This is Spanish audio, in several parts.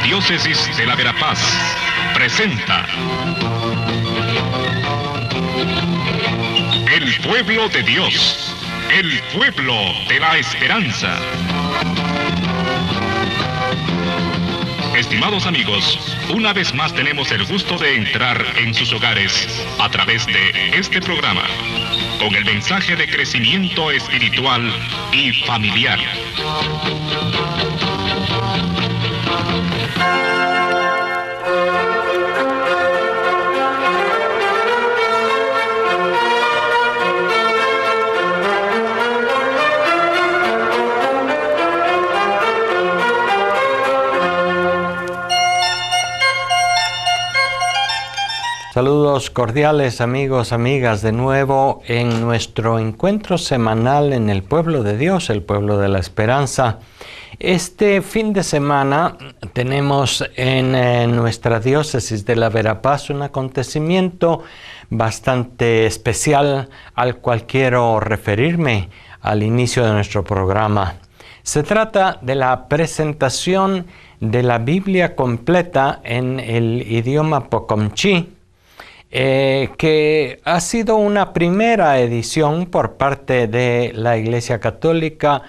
Arquidiócesis de la Verapaz presenta El Pueblo de Dios, el pueblo de la esperanza. Estimados amigos, una vez más tenemos el gusto de entrar en sus hogares a través de este programa, con el mensaje de crecimiento espiritual y familiar. Saludos cordiales amigos, amigas, de nuevo en nuestro encuentro semanal en el pueblo de Dios, el pueblo de la esperanza. Este fin de semana tenemos en nuestra diócesis de la Verapaz un acontecimiento bastante especial al cual quiero referirme al inicio de nuestro programa. Se trata de la presentación de la Biblia completa en el idioma Pocomchí, que ha sido una primera edición por parte de la Iglesia Católica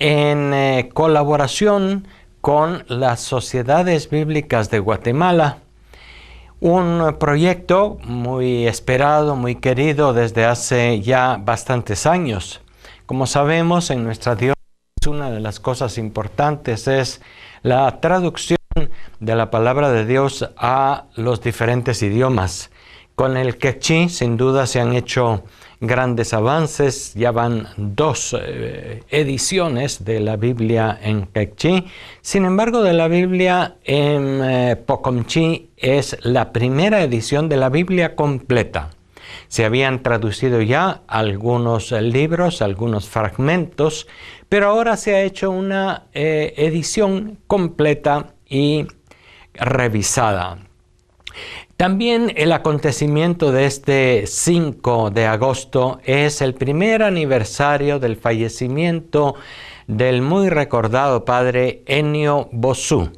en colaboración con las Sociedades Bíblicas de Guatemala. Un proyecto muy esperado, muy querido desde hace ya bastantes años. Como sabemos, en nuestra diócesis una de las cosas importantes es la traducción de la palabra de Dios a los diferentes idiomas. Con el quechí, sin duda, se han hecho grandes avances. Ya van 2 ediciones de la Biblia en quechí. Sin embargo, de la Biblia en Pocomchí es la primera edición de la Biblia completa. Se habían traducido ya algunos libros, algunos fragmentos, pero ahora se ha hecho una edición completa y revisada. También el acontecimiento de este 5 de agosto es el primer aniversario del fallecimiento del muy recordado padre Ennio Bosú.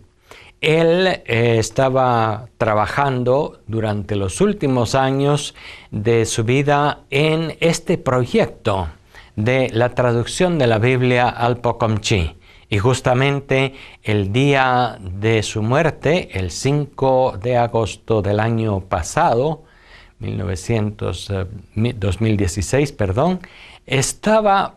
Él estaba trabajando durante los últimos años de su vida en este proyecto de la traducción de la Biblia al Pocomchí. Y justamente el día de su muerte, el 5 de agosto del año pasado, 2016, estaba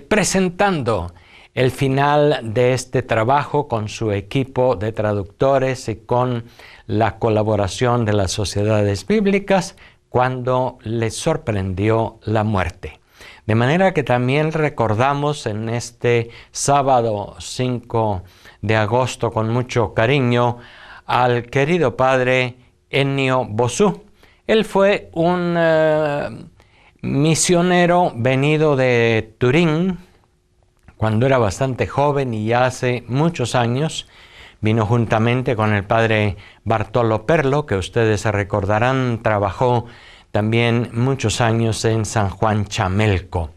presentando el final de este trabajo con su equipo de traductores y con la colaboración de las sociedades bíblicas cuando le sorprendió la muerte. De manera que también recordamos en este sábado 5 de agosto con mucho cariño al querido padre Ennio Bosú. Él fue un misionero venido de Turín cuando era bastante joven y ya hace muchos años. Vino juntamente con el padre Bartolo Perlo, que ustedes se recordarán, trabajó también muchos años en San Juan Chamelco.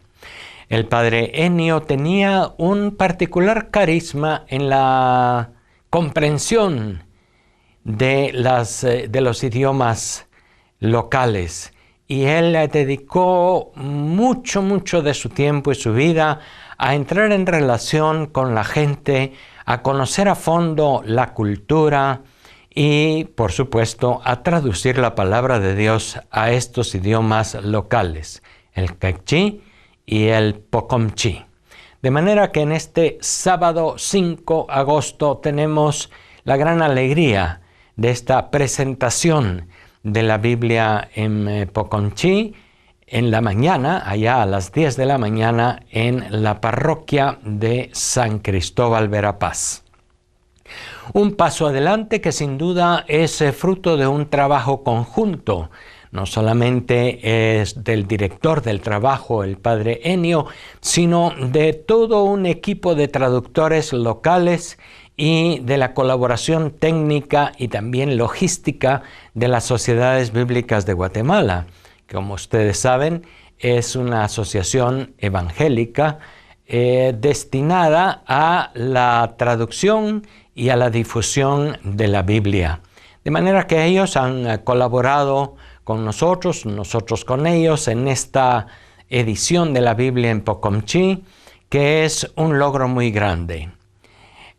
El padre Ennio tenía un particular carisma en la comprensión de los idiomas locales, y él le dedicó mucho de su tiempo y su vida a entrar en relación con la gente, a conocer a fondo la cultura y, por supuesto, a traducir la palabra de Dios a estos idiomas locales, el quechí y el pocomchí. De manera que en este sábado 5 de agosto tenemos la gran alegría de esta presentación de la Biblia en pocomchí en la mañana, allá a las 10 de la mañana, en la parroquia de San Cristóbal Verapaz. Un paso adelante que sin duda es fruto de un trabajo conjunto. No solamente es del director del trabajo, el padre Ennio, sino de todo un equipo de traductores locales y de la colaboración técnica y también logística de las Sociedades Bíblicas de Guatemala. Como ustedes saben, es una asociación evangélica destinada a la traducción y a la difusión de la Biblia. De manera que ellos han colaborado con nosotros con ellos en esta edición de la Biblia en Pocomchi, que es un logro muy grande.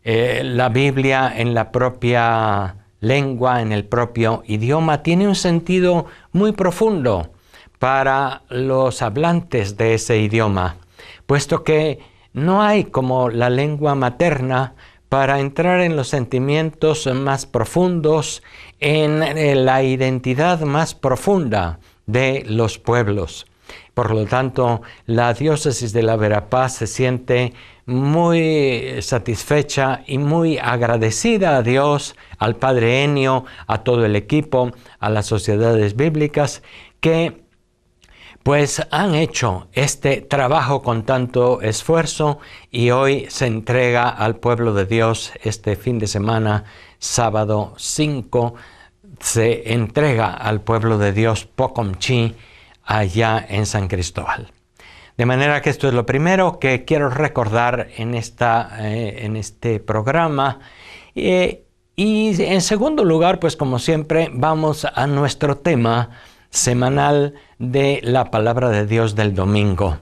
La Biblia en la propia lengua, en el propio idioma, tiene un sentido muy profundo para los hablantes de ese idioma, puesto que no hay como la lengua materna para entrar en los sentimientos más profundos, en la identidad más profunda de los pueblos. Por lo tanto, la diócesis de la Verapaz se siente muy satisfecha y muy agradecida a Dios, al Padre Ennio, a todo el equipo, a las sociedades bíblicas que pues han hecho este trabajo con tanto esfuerzo y hoy se entrega al pueblo de Dios este fin de semana, sábado 5, se entrega al pueblo de Dios Pocomchi allá en San Cristóbal. De manera que esto es lo primero que quiero recordar en este programa. Y en segundo lugar, pues como siempre, vamos a nuestro tema semanal de la Palabra de Dios del domingo.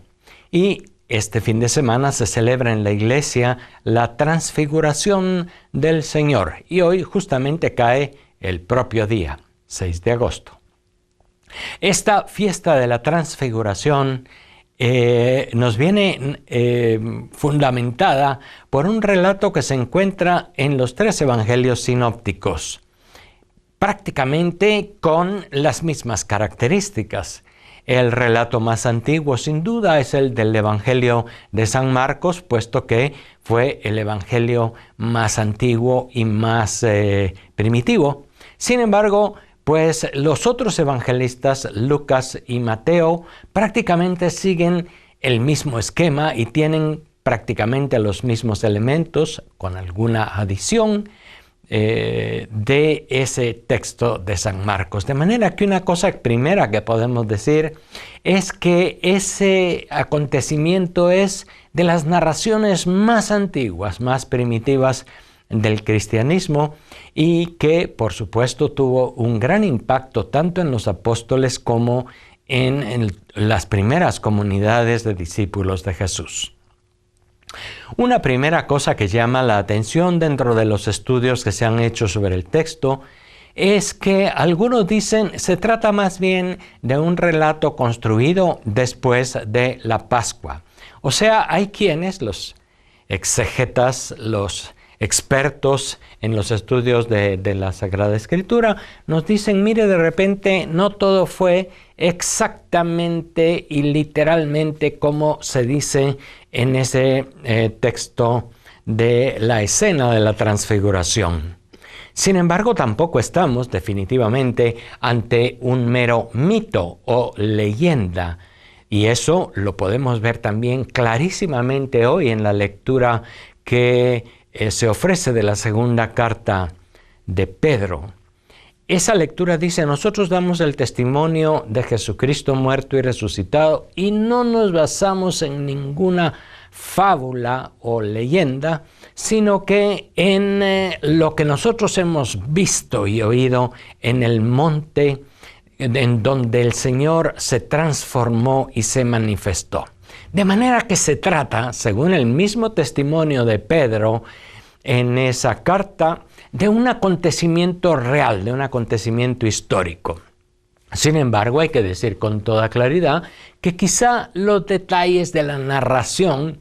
Y este fin de semana se celebra en la iglesia la Transfiguración del Señor. Y hoy justamente cae el propio día, 6 de agosto. Esta fiesta de la Transfiguración nos viene fundamentada por un relato que se encuentra en los 3 evangelios sinópticos, prácticamente con las mismas características. El relato más antiguo, sin duda, es el del Evangelio de San Marcos, puesto que fue el evangelio más antiguo y más primitivo. Sin embargo, pues los otros evangelistas, Lucas y Mateo, prácticamente siguen el mismo esquema y tienen prácticamente los mismos elementos, con alguna adición de ese texto de San Marcos. De manera que una cosa primera que podemos decir es que ese acontecimiento es de las narraciones más antiguas, más primitivas del cristianismo y que por supuesto tuvo un gran impacto tanto en los apóstoles como en las primeras comunidades de discípulos de Jesús. Una primera cosa que llama la atención dentro de los estudios que se han hecho sobre el texto es que algunos dicen se trata más bien de un relato construido después de la Pascua. O sea, hay quienes, los exegetas, los expertos en los estudios de la Sagrada Escritura, nos dicen, mire, de repente no todo fue exactamente y literalmente como se dice en ese texto de la escena de la Transfiguración. Sin embargo, tampoco estamos definitivamente ante un mero mito o leyenda. Y eso lo podemos ver también clarísimamente hoy en la lectura que se ofrece de la segunda carta de Pedro. Esa lectura dice, nosotros damos el testimonio de Jesucristo muerto y resucitado y no nos basamos en ninguna fábula o leyenda, sino que en lo que nosotros hemos visto y oído en el monte en donde el Señor se transformó y se manifestó. De manera que se trata, según el mismo testimonio de Pedro en esa carta, de un acontecimiento real, de un acontecimiento histórico. Sin embargo, hay que decir con toda claridad que quizá los detalles de la narración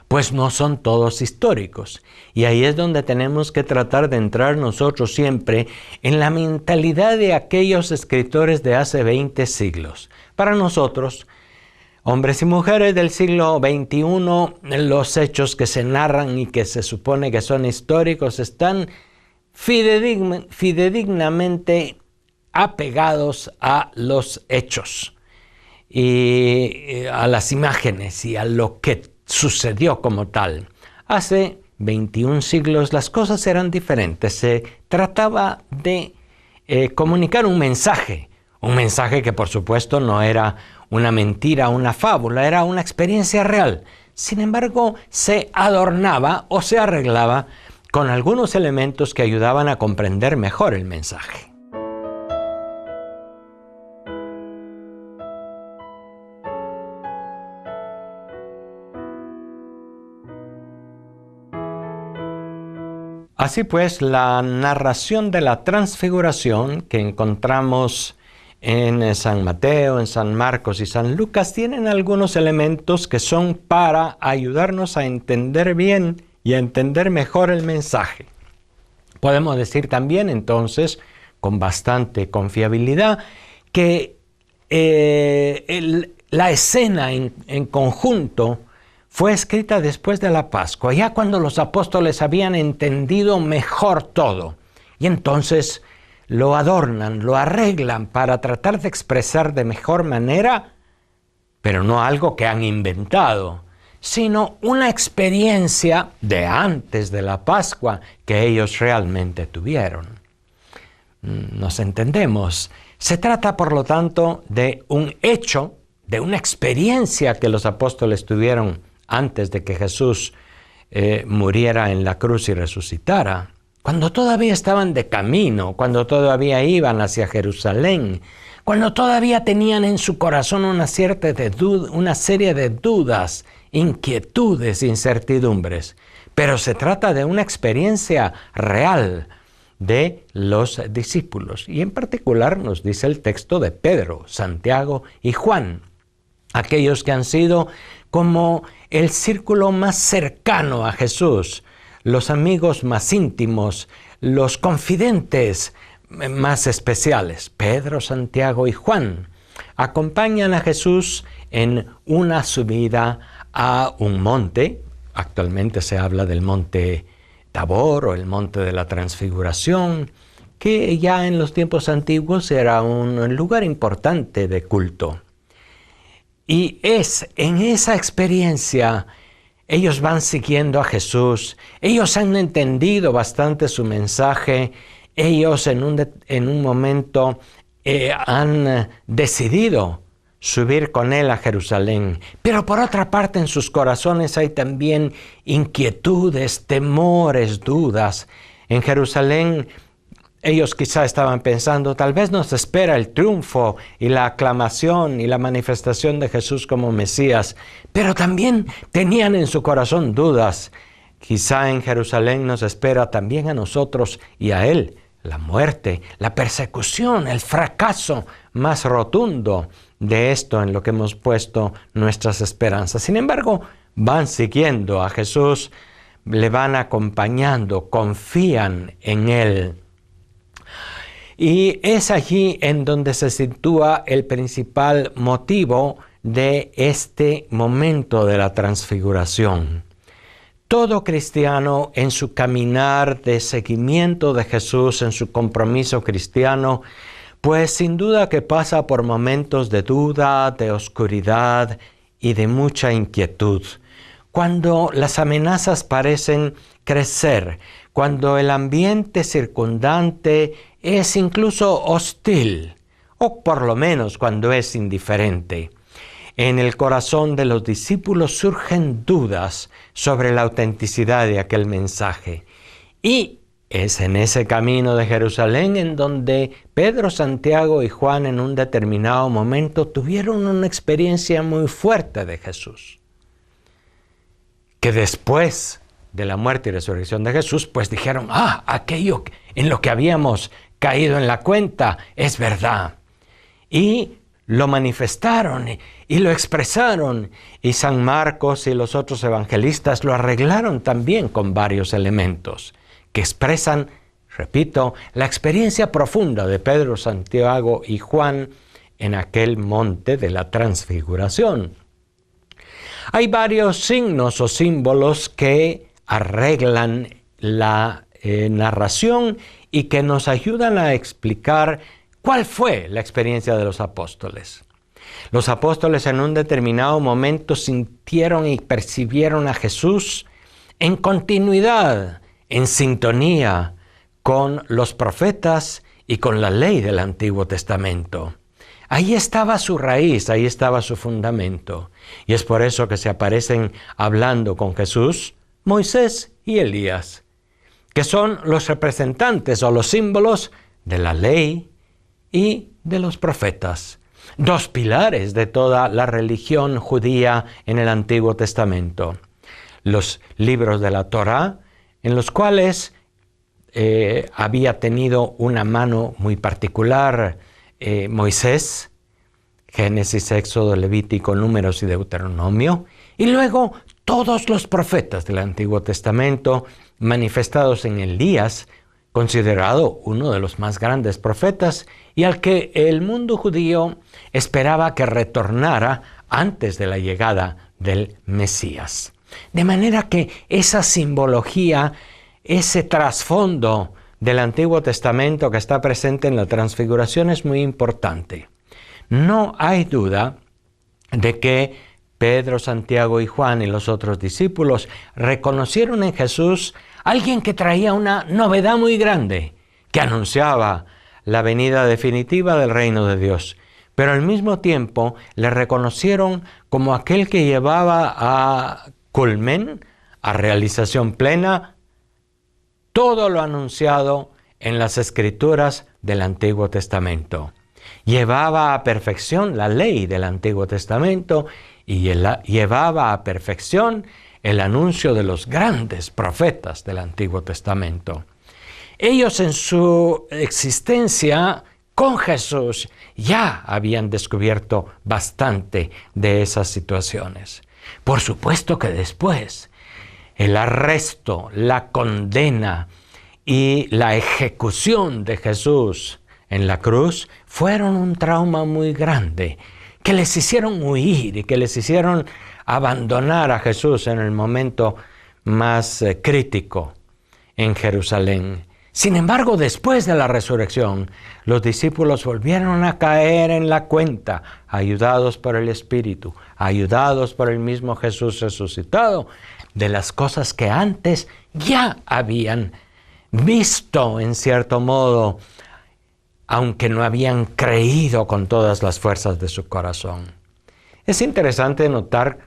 pues no son todos históricos. Y ahí es donde tenemos que tratar de entrar nosotros siempre en la mentalidad de aquellos escritores de hace 20 siglos. Para nosotros, hombres y mujeres del siglo XXI, los hechos que se narran y que se supone que son históricos están fidedignamente apegados a los hechos y a las imágenes y a lo que sucedió como tal. Hace 21 siglos las cosas eran diferentes. Se trataba de comunicar un mensaje que por supuesto no era una mentira, una fábula, era una experiencia real. Sin embargo, se adornaba o se arreglaba con algunos elementos que ayudaban a comprender mejor el mensaje. Así pues, la narración de la transfiguración que encontramos en San Mateo, en San Marcos y San Lucas tienen algunos elementos que son para ayudarnos a entender bien y a entender mejor el mensaje. Podemos decir también entonces, con bastante confiabilidad, que la escena en conjunto fue escrita después de la Pascua, ya cuando los apóstoles habían entendido mejor todo. Y entonces lo adornan, lo arreglan para tratar de expresar de mejor manera, pero no algo que han inventado, sino una experiencia de antes de la Pascua que ellos realmente tuvieron. Nos entendemos. Se trata, por lo tanto, de un hecho, de una experiencia que los apóstoles tuvieron antes de que Jesús muriera en la cruz y resucitara, cuando todavía estaban de camino, cuando todavía iban hacia Jerusalén, cuando todavía tenían en su corazón una serie de dudas, inquietudes, incertidumbres. Pero se trata de una experiencia real de los discípulos. Y en particular nos dice el texto de Pedro, Santiago y Juan, aquellos que han sido como el círculo más cercano a Jesús, los amigos más íntimos, los confidentes más especiales. Pedro, Santiago y Juan acompañan a Jesús en una subida a un monte. Actualmente se habla del monte Tabor o el monte de la Transfiguración, que ya en los tiempos antiguos era un lugar importante de culto. Y es en esa experiencia, ellos van siguiendo a Jesús, ellos han entendido bastante su mensaje, ellos en un momento han decidido subir con él a Jerusalén. Pero por otra parte en sus corazones hay también inquietudes, temores, dudas. En Jerusalén ellos quizá estaban pensando, tal vez nos espera el triunfo y la aclamación y la manifestación de Jesús como Mesías, pero también tenían en su corazón dudas. Quizá en Jerusalén nos espera también a nosotros y a Él la muerte, la persecución, el fracaso más rotundo de esto en lo que hemos puesto nuestras esperanzas. Sin embargo, van siguiendo a Jesús, le van acompañando, confían en Él. Y es allí en donde se sitúa el principal motivo de este momento de la transfiguración. Todo cristiano en su caminar de seguimiento de Jesús, en su compromiso cristiano, pues sin duda que pasa por momentos de duda, de oscuridad y de mucha inquietud. Cuando las amenazas parecen crecer, cuando el ambiente circundante es incluso hostil, o por lo menos cuando es indiferente. En el corazón de los discípulos surgen dudas sobre la autenticidad de aquel mensaje. Y es en ese camino de Jerusalén en donde Pedro, Santiago y Juan en un determinado momento tuvieron una experiencia muy fuerte de Jesús. Que después de la muerte y resurrección de Jesús, pues dijeron, aquello en lo que habíamos caído en la cuenta es verdad. Y lo manifestaron y lo expresaron. Y San Marcos y los otros evangelistas lo arreglaron también con varios elementos que expresan, repito, la experiencia profunda de Pedro, Santiago y Juan en aquel monte de la Transfiguración. Hay varios signos o símbolos que arreglan la narración y que nos ayudan a explicar cuál fue la experiencia de los apóstoles. Los apóstoles en un determinado momento sintieron y percibieron a Jesús en continuidad, en sintonía con los profetas y con la ley del Antiguo Testamento. Ahí estaba su raíz, ahí estaba su fundamento. Y es por eso que se aparecen hablando con Jesús Moisés y Elías. que son los representantes o los símbolos de la ley y de los profetas, dos pilares de toda la religión judía en el Antiguo Testamento. Los libros de la Torá, en los cuales había tenido una mano muy particular Moisés, Génesis, Éxodo, Levítico, Números y Deuteronomio, y luego todos los profetas del Antiguo Testamento manifestados en Elías, considerado uno de los más grandes profetas y al que el mundo judío esperaba que retornara antes de la llegada del Mesías. De manera que esa simbología, ese trasfondo del Antiguo Testamento que está presente en la Transfiguración es muy importante. No hay duda de que Pedro, Santiago y Juan y los otros discípulos reconocieron en Jesús a alguien que traía una novedad muy grande, que anunciaba la venida definitiva del reino de Dios. Pero al mismo tiempo le reconocieron como aquel que llevaba a culmen, a realización plena, todo lo anunciado en las Escrituras del Antiguo Testamento. Llevaba a perfección la ley del Antiguo Testamento y llevaba a perfección el anuncio de los grandes profetas del Antiguo Testamento. Ellos en su existencia con Jesús ya habían descubierto bastante de esas situaciones. Por supuesto que después el arresto, la condena y la ejecución de Jesús en la cruz fueron un trauma muy grande que les hicieron huir y que les hicieron abandonar a Jesús en el momento más crítico en Jerusalén. Sin embargo, después de la resurrección, los discípulos volvieron a caer en la cuenta, ayudados por el Espíritu, ayudados por el mismo Jesús resucitado, de las cosas que antes ya habían visto en cierto modo, aunque no habían creído con todas las fuerzas de su corazón. Es interesante notar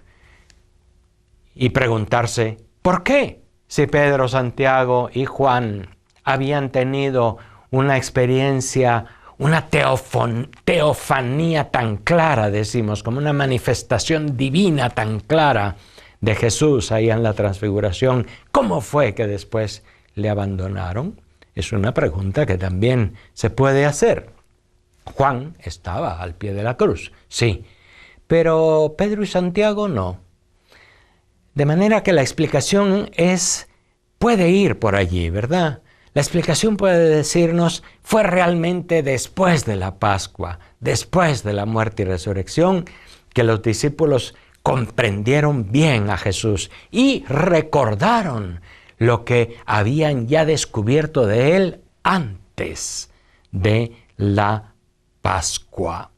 y preguntarse, ¿por qué? Si Pedro, Santiago y Juan habían tenido una experiencia, una teofanía tan clara, decimos, como una manifestación divina tan clara de Jesús ahí en la Transfiguración, ¿cómo fue que después le abandonaron? Es una pregunta que también se puede hacer. Juan estaba al pie de la cruz, sí, pero Pedro y Santiago no. De manera que la explicación puede ir por allí, ¿verdad? La explicación puede decirnos, fue realmente después de la Pascua, después de la muerte y resurrección, que los discípulos comprendieron bien a Jesús y recordaron lo que habían ya descubierto de él antes de la Pascua.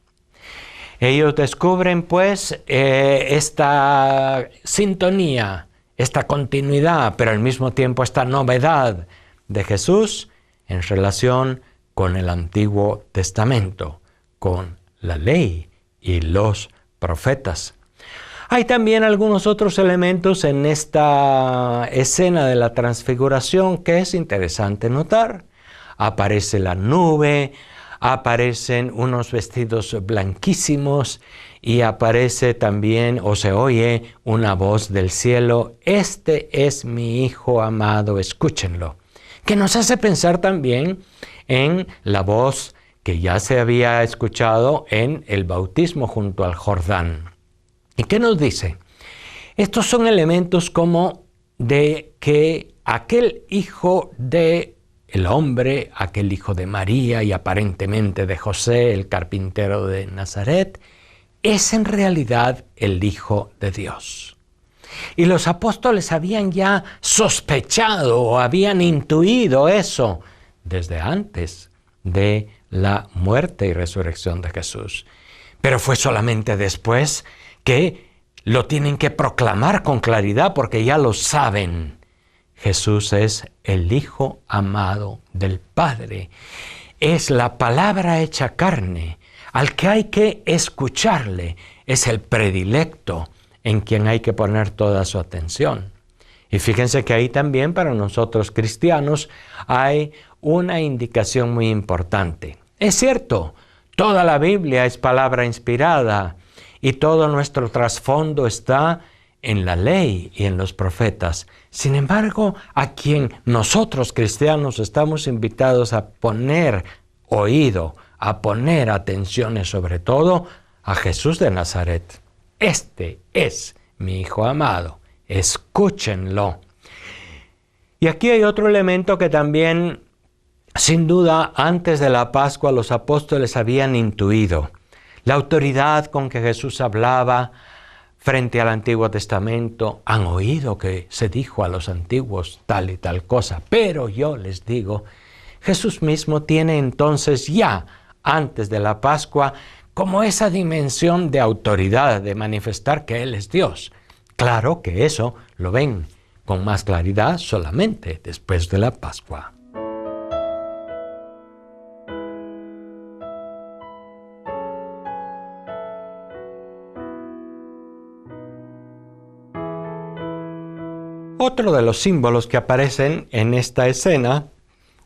Ellos descubren pues esta sintonía, esta continuidad, pero al mismo tiempo esta novedad de Jesús en relación con el Antiguo Testamento, con la ley y los profetas. Hay también algunos otros elementos en esta escena de la Transfiguración que es interesante notar. Aparece la nube, aparecen unos vestidos blanquísimos y aparece también o se oye una voz del cielo, «Este es mi Hijo amado, escúchenlo», que nos hace pensar también en la voz que ya se había escuchado en el bautismo junto al Jordán. ¿Y qué nos dice? Estos son elementos como de que aquel hijo de el hombre, aquel hijo de María y aparentemente de José, el carpintero de Nazaret, es en realidad el Hijo de Dios. Y los apóstoles habían ya sospechado o habían intuido eso desde antes de la muerte y resurrección de Jesús. Pero fue solamente después que lo tienen que proclamar con claridad porque ya lo saben. Jesús es el Hijo amado del Padre. Es la palabra hecha carne, al que hay que escucharle. Es el predilecto en quien hay que poner toda su atención. Y fíjense que ahí también para nosotros cristianos hay una indicación muy importante. Es cierto, toda la Biblia es palabra inspirada y todo nuestro trasfondo está en la ley y en los profetas. Sin embargo, a quien nosotros cristianos estamos invitados a poner oído, a poner atención, sobre todo a Jesús de Nazaret. Este es mi Hijo amado, escúchenlo. Y aquí hay otro elemento que también, sin duda, antes de la Pascua los apóstoles habían intuido. La autoridad con que Jesús hablaba frente al Antiguo Testamento, han oído que se dijo a los antiguos tal y tal cosa, pero yo les digo, Jesús mismo tiene entonces ya, antes de la Pascua, como esa dimensión de autoridad, de manifestar que Él es Dios. Claro que eso lo ven con más claridad solamente después de la Pascua. Otro de los símbolos que aparecen en esta escena,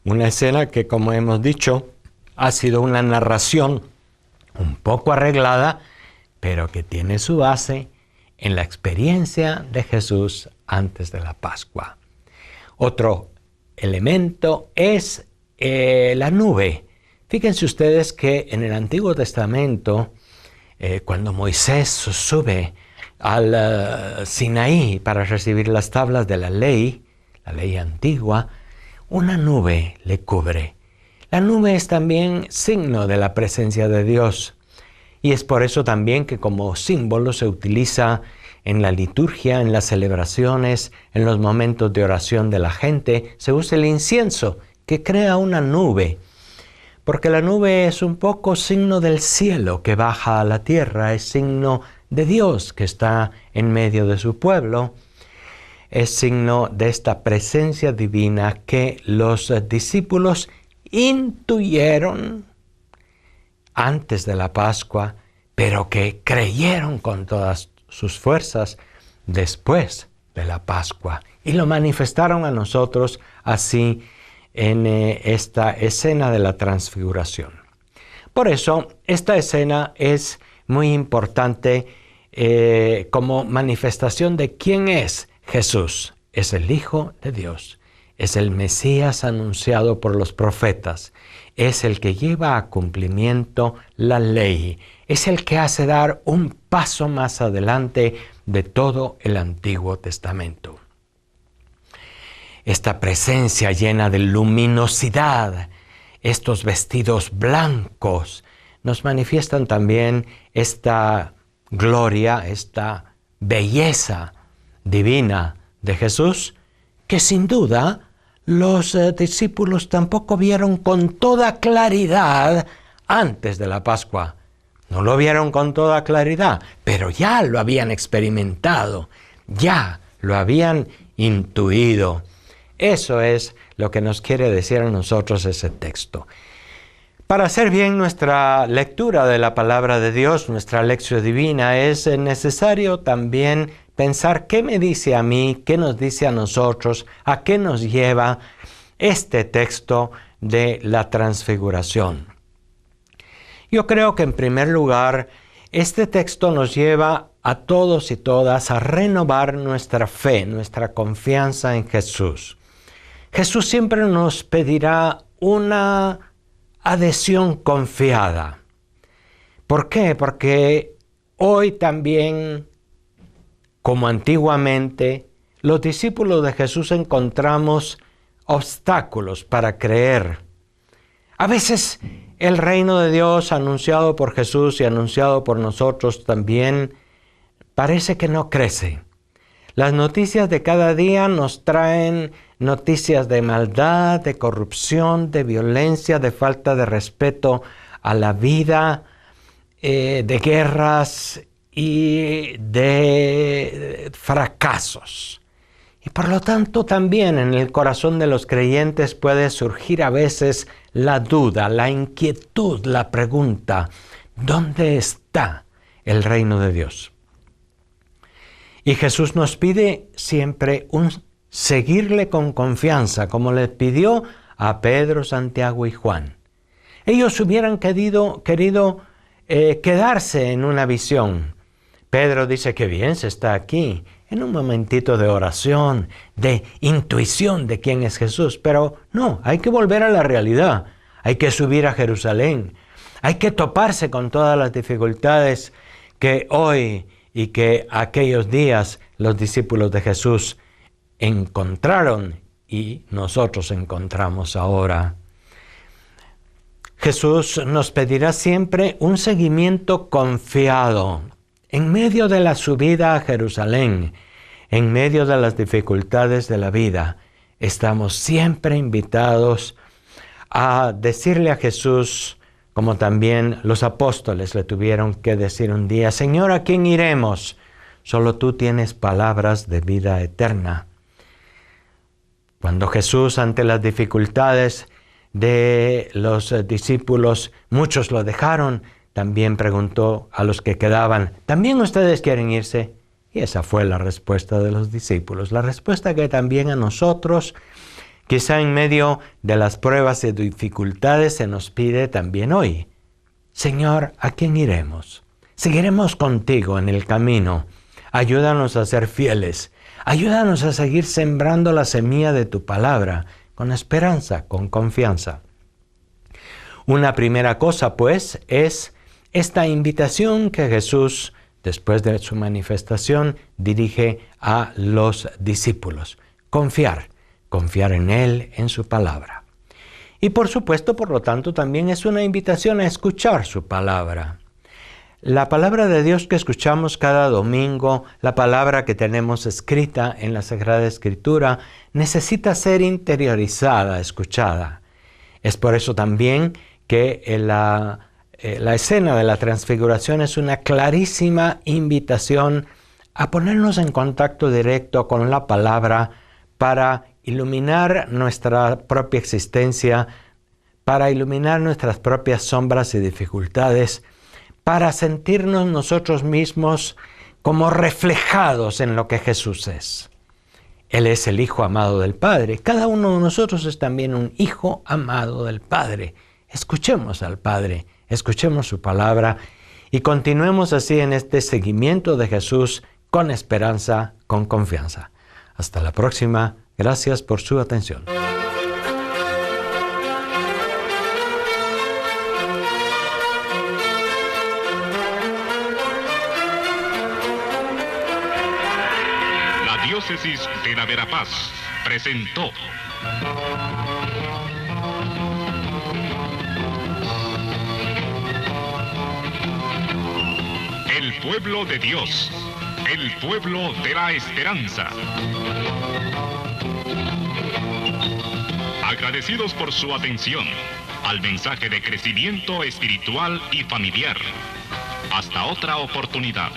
una escena que, como hemos dicho, ha sido una narración un poco arreglada, pero que tiene su base en la experiencia de Jesús antes de la Pascua. Otro elemento es la nube. Fíjense ustedes que en el Antiguo Testamento, cuando Moisés sube al Sinaí para recibir las tablas de la ley antigua, una nube le cubre. La nube es también signo de la presencia de Dios y es por eso también que como símbolo se utiliza en la liturgia, en las celebraciones, en los momentos de oración de la gente, se usa el incienso que crea una nube, porque la nube es un poco signo del cielo que baja a la tierra, es signo de Dios que está en medio de su pueblo, es signo de esta presencia divina que los discípulos intuyeron antes de la Pascua, pero que creyeron con todas sus fuerzas después de la Pascua y lo manifestaron a nosotros así en esta escena de la transfiguración. Por eso, esta escena es muy importante como manifestación de quién es Jesús. Es el Hijo de Dios, es el Mesías anunciado por los profetas, es el que lleva a cumplimiento la ley, es el que hace dar un paso más adelante de todo el Antiguo Testamento. Esta presencia llena de luminosidad, estos vestidos blancos, nos manifiestan también esta gloria, esta belleza divina de Jesús, que sin duda los discípulos tampoco vieron con toda claridad antes de la Pascua. No lo vieron con toda claridad, pero ya lo habían experimentado, ya lo habían intuido. Eso es lo que nos quiere decir a nosotros ese texto. Para hacer bien nuestra lectura de la palabra de Dios, nuestra lección divina, es necesario también pensar qué me dice a mí, qué nos dice a nosotros, a qué nos lleva este texto de la transfiguración. Yo creo que en primer lugar, este texto nos lleva a todos y todas a renovar nuestra fe, nuestra confianza en Jesús. Jesús siempre nos pedirá una adhesión confiada. ¿Por qué? Porque hoy también, como antiguamente, los discípulos de Jesús encontramos obstáculos para creer. A veces el reino de Dios anunciado por Jesús y anunciado por nosotros también parece que no crece. Las noticias de cada día nos traen noticias de maldad, de corrupción, de violencia, de falta de respeto a la vida, de guerras y de fracasos. Y por lo tanto también en el corazón de los creyentes puede surgir a veces la duda, la inquietud, la pregunta, ¿dónde está el reino de Dios? Y Jesús nos pide siempre un seguirle con confianza, como les pidió a Pedro, Santiago y Juan. Ellos hubieran querido quedarse en una visión. Pedro dice que bien se está aquí, en un momentito de oración, de intuición de quién es Jesús. Pero no, hay que volver a la realidad. Hay que subir a Jerusalén. Hay que toparse con todas las dificultades que hoy y que aquellos días los discípulos de Jesús encontraron y nosotros encontramos ahora. Jesús nos pedirá siempre un seguimiento confiado. En medio de la subida a Jerusalén, en medio de las dificultades de la vida, estamos siempre invitados a decirle a Jesús, como también los apóstoles le tuvieron que decir un día, Señor, ¿a quién iremos? Solo tú tienes palabras de vida eterna. Cuando Jesús, ante las dificultades de los discípulos, muchos lo dejaron, también preguntó a los que quedaban, ¿también ustedes quieren irse? Y esa fue la respuesta de los discípulos, la respuesta que también a nosotros, quizá en medio de las pruebas y dificultades, se nos pide también hoy. Señor, ¿a quién iremos? Seguiremos contigo en el camino. Ayúdanos a ser fieles. Ayúdanos a seguir sembrando la semilla de tu palabra, con esperanza, con confianza. Una primera cosa, pues, es esta invitación que Jesús, después de su manifestación, dirige a los discípulos. Confiar en Él, en su palabra. Y por supuesto, por lo tanto, también es una invitación a escuchar su palabra. La palabra de Dios que escuchamos cada domingo, la palabra que tenemos escrita en la Sagrada Escritura, necesita ser interiorizada, escuchada. Es por eso también que la escena de la transfiguración es una clarísima invitación a ponernos en contacto directo con la palabra para iluminar nuestra propia existencia, para iluminar nuestras propias sombras y dificultades, para sentirnos nosotros mismos como reflejados en lo que Jesús es. Él es el Hijo amado del Padre. Cada uno de nosotros es también un Hijo amado del Padre. Escuchemos al Padre, escuchemos su palabra y continuemos así en este seguimiento de Jesús con esperanza, con confianza. Hasta la próxima. Gracias por su atención. La Diócesis de la Verapaz presentó El pueblo de Dios, el pueblo de la esperanza. Agradecidos por su atención al mensaje de crecimiento espiritual y familiar. Hasta otra oportunidad.